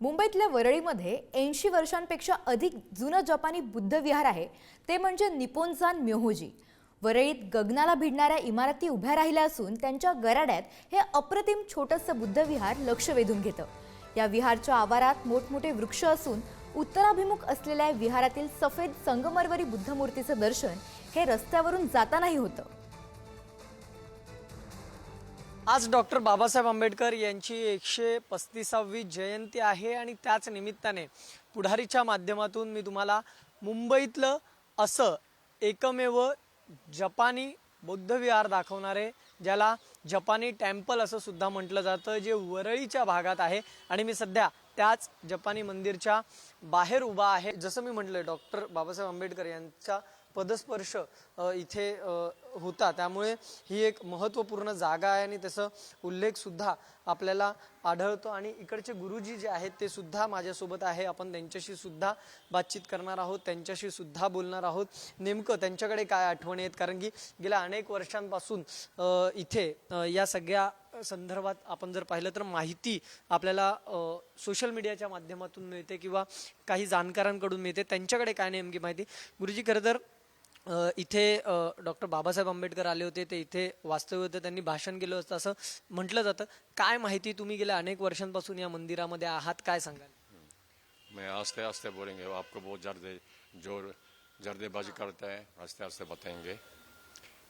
मुंबईतल्या वरळीमध्ये 80 वर्षांपेक्षा अधिक जुनं जपानी बुद्ध विहार आहे ते म्हणजे निप्पोन्झान म्योहोजी। वरळीत गगनाला भिडणाऱ्या इमारती उभ्या राहिल्या असून त्यांच्या गराड्यात हे अप्रतिम छोटंसं बुद्ध विहार लक्ष वेधून घेतं। या विहारच्या आवारात मोठमोठे वृक्ष असून उत्तराभिमुख असलेल्या विहारातील सफेद संगमरवरी बुद्ध मूर्तीचं दर्शन हे रस्त्यावरून जातानाही होतं। आज डॉक्टर बाबासाहेब आंबेडकर यांची 135वी जयंती आहे आणि त्याच निमित्ताने पुढारीच्या माध्यमातून मी तुम्हाला मुंबईतलं असं एकमेव जपानी बौद्ध विहार दाखवणारे, ज्याला जपानी टेम्पल असं सुद्धा म्हटलं जातं, जे वरळीच्या भागात आहे। आणि मी सध्या त्याच जपानी मंदिरच्या बाहेर उभा आहे। जसं मी म्हटलं, डॉक्टर बाबासाहेब आंबेडकर यांचा पदस्पर्श इथे होता, त्यामुळे ही एक महत्त्वपूर्ण जागा आहे आणि त्याचा उल्लेख सुद्धा आपल्याला आढळतो। आणि इकडचे गुरुजी जे आहेत ते सुद्धा माझ्यासोबत आहे, आपण त्यांच्याशी सुद्धा बातचीत करणार आहोत, त्यांच्याशी सुद्धा बोलणार आहोत। नेमकं त्यांच्याकडे काय आठवणी आहेत, कारण की गेल्या अनेक वर्षांपासून इथे या सगळ्या संदर्भात आपण जर पाहिलं तर माहिती आपल्याला सोशल मीडियाच्या माध्यमातून मिळते किंवा काही जाणकारांकडून मिळते। त्यांच्याकडे काय नेमकी माहिती। गुरुजी, खरं तर इथे डॉक्टर बाबासाहेब आंबेडकर आले होते, ते इथे वास्तव्य होते, त्यांनी भाषण केलं होतं असं म्हटलं जातं। काय माहिती, तुम्ही गेल्या अनेक वर्षांपासून या मंदिरामध्ये आहात, काय सांगाल? मैं आस्ते आस्ते बोलेंगे, आपको बहुत जर्देबाजी करता है, आस्ते आस्ते बताएंगे।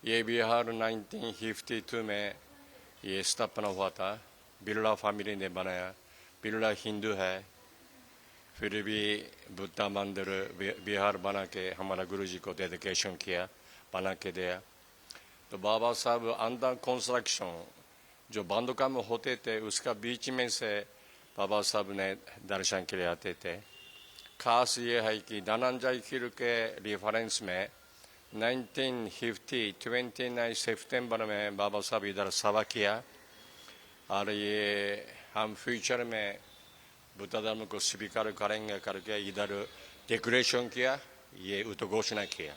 ये बिहार 1952 में ये स्थापना हुआ था, बिरला फैमिली ने बनाया। बिरला हिंदू है, फिर भी बुद्धा मंदिर बिहार बना के हमारा गुरुजी को डेडिकेशन किया, बना के दिया। तो बाबा साहब अंडर कंस्ट्रक्शन जो बांधकाम होते थे उसका बीच में से बाबा साहब ने दर्शन के लिए आते थे। खास ये है कि धनंजय कीर के रेफरेंस में 1950 29 सितंबर में बाबा साहब इधर सभा किया, और ये हम फ्यूचर में बुद्ध धर्म को स्वीकार करेंगे करके इधर डेकोरेशन किया, ये उद्घोषणा किया।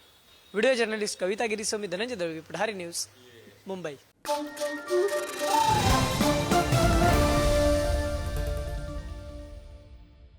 व्हिडिओ जर्नलिस्ट कविता गिरी, मी धनंजय दळवी, पुढारी न्यूज, मुंबई।